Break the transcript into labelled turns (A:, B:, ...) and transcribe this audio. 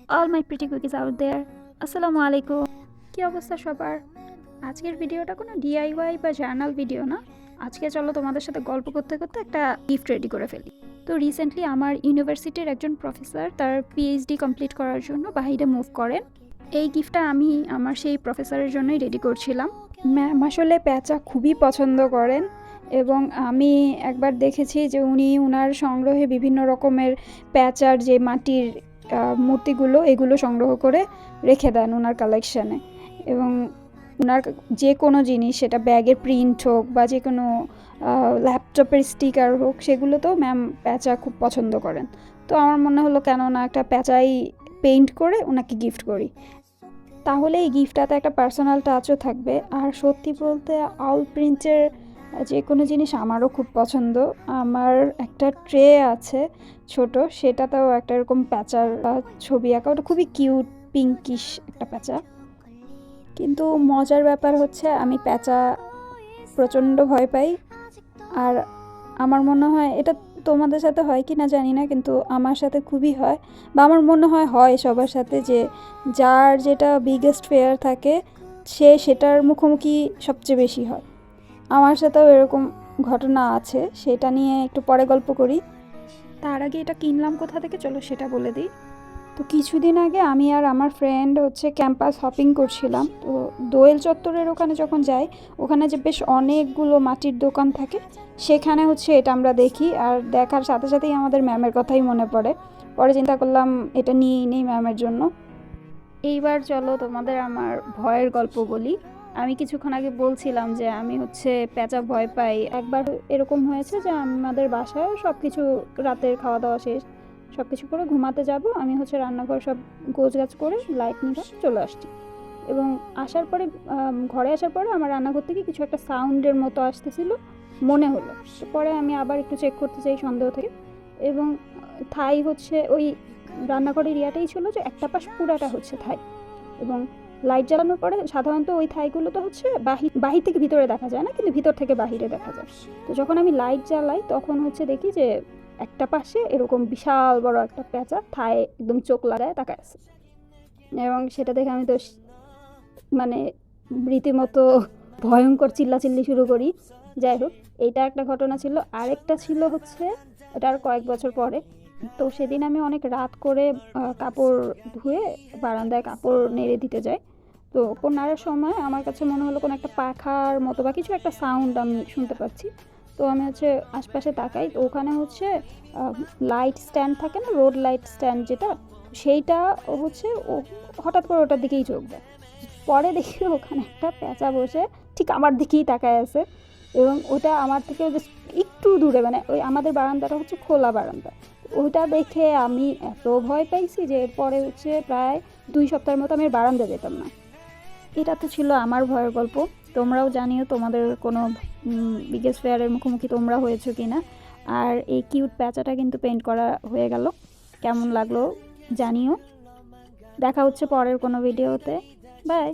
A: all my pretty cookies out there. আসসালামু আলাইকুম। কি অবস্থা সবার? আজকের ভিডিওটা কোনো ডিআইওয়াই বা জার্নাল ভিডিও না। আজকে চলো তোমাদের সাথে গল্প করতে করতে একটা গিফট রেডি করে ফেলি। তো রিসেন্টলি আমার ইউনিভার্সিটির একজন প্রফেসর তার পিএইচডি কমপ্লিট করার জন্য বাইরে মুভ করেন। এই গিফটটা আমি আমার সেই প্রফেসরের জন্যই রেডি করছিলাম। ম্যাম আসলে প্যাঁচা খুবই পছন্দ করেন এবং আমি একবার দেখেছি যে উনি ওনার সংগ্রহে বিভিন্ন রকমের প্যাঁচার যে মাটির মূর্তিগুলো এগুলো সংগ্রহ করে রেখে দেন ওনার কালেকশানে। এবং ওনার যে কোনো জিনিস, সেটা ব্যাগের প্রিন্ট হোক বা যে কোনো ল্যাপটপের স্টিকার হোক, সেগুলোতেও ম্যাম প্যাঁচা খুব পছন্দ করেন। তো আমার মনে হলো কেন না একটা প্যাঁচাই পেইন্ট করে ওনাকে গিফট করি, তাহলে এই গিফটটাতে একটা পার্সোনাল টাচও থাকবে। আর সত্যি বলতে আউল প্রিন্টের যে কোনো জিনিস আমারও খুব পছন্দ। আমার একটা ট্রে আছে ছোট, সেটাতেও একটা এরকম প্যাঁচার ছবি আঁকা, ওটা খুবই কিউট পিঙ্কিশ একটা প্যাঁচা। কিন্তু মজার ব্যাপার হচ্ছে আমি প্যাঁচা প্রচণ্ড ভয় পাই। আর আমার মনে হয় এটা তোমাদের সাথে হয় কি না জানি না, কিন্তু আমার সাথে খুবই হয়, বা আমার মনে হয় সবার সাথে, যে যার যেটা বিগেস্ট ফেয়ার থাকে সে সেটার মুখোমুখি সবচেয়ে বেশি হয়। আমার সাথেও এরকম ঘটনা আছে, সেটা নিয়ে একটু পরে গল্প করি। তার আগে এটা কিনলাম কোথা থেকে চলো সেটা বলে দিই। তো কিছুদিন আগে আমি আর আমার ফ্রেন্ড ক্যাম্পাস হপিং করছিলাম। তো দোয়েল চত্বরের ওখানে যখন যাই, ওখানে যে বেশ অনেকগুলো মাটির দোকান থাকে, সেখানে এটা আমরা দেখি। আর দেখার সাথে সাথেই আমাদের ম্যামের কথাই মনে পড়ে। পরে চিন্তা করলাম এটা নিয়েই নেই ম্যামের জন্য। এইবার চলো তোমাদের আমার ভয়ের গল্প বলি। আমি কিছুক্ষণ আগে বলছিলাম যে আমি প্যাঁচা ভয় পাই। একবার এরকম হয়েছে যে আমাদের বাসায় সব কিছু, রাতের খাওয়া দাওয়া শেষ, সব কিছু করে ঘুমাতে যাব, আমি রান্নাঘর সব গোছগাছ করে লাইট নিয়ে চলে আসছি। এবং আসার পরে ঘরে আসার পরে আমার রান্নাঘর থেকে কিছু একটা সাউন্ডের মতো আসতেছিল মনে হলো। পরে আমি আবার একটু চেক করতে চাই সন্দেহ থেকে, এবং থাই ওই রান্নাঘরের এরিয়াটাই ছিল যে একটা পাশ পুরাটা থাই। এবং লাইট জ্বালানোর পরে সাধারণত ওই থাইগুলো তো বাহির থেকে ভিতরে দেখা যায় না, কিন্তু ভিতর থেকে বাহিরে দেখা যায়। তো যখন আমি লাইট জ্বালাই তখন দেখি যে একটা পাশে এরকম বিশাল বড় একটা প্যাঁচা থাই একদম চোখ লাগায় তাকায় আছে। এবং সেটা দেখে আমি তো মানে রীতিমতো ভয়ঙ্কর চিল্লাচিল্লি শুরু করি। যাই হোক, এইটা একটা ঘটনা ছিল। আরেকটা ছিল এটার কয়েক বছর পরে। তো সেদিন আমি অনেক রাত করে কাপড় ধুয়ে বারান্দায় কাপড় নেড়ে দিতে যাই। তো কাপড় নাড়ার সময় আমার কাছে মনে হলো কোনো একটা পাখার মতো বা কিছু একটা সাউন্ড আমি শুনতে পাচ্ছি। তো আমি আশপাশে তাকাই, তো ওখানে লাইট স্ট্যান্ড থাকে না, রোড লাইট স্ট্যান্ড যেটা, সেইটা ও হঠাৎ করে ওটার দিকেই চোখ দেয়। পরে দেখি ওখানে একটা প্যাঁচা বসে ঠিক আমার দিকেই তাকায় আছে। এবং ওটা আমার থেকে একটু দূরে, মানে ওই আমাদের বারান্দাটা খোলা বারান্দা। ওটা দেখে আমি এত ভয় পাইছি যে এরপরে প্রায় 2 সপ্তাহের মতো আমি বারান্দা যেতাম না। এটা তো ছিল আমার ভয়ের গল্প। তোমরাও জানিও তোমাদের কোনো বিগেস্ট ফেয়ারের মুখোমুখি তোমরা হয়েছো কি না। আর এই কিউট প্যাঁচাটা কিন্তু পেইন্ট করা হয়ে গেল, কেমন লাগলো জানিও। দেখা হচ্ছে পরের কোনো ভিডিওতে। বাই।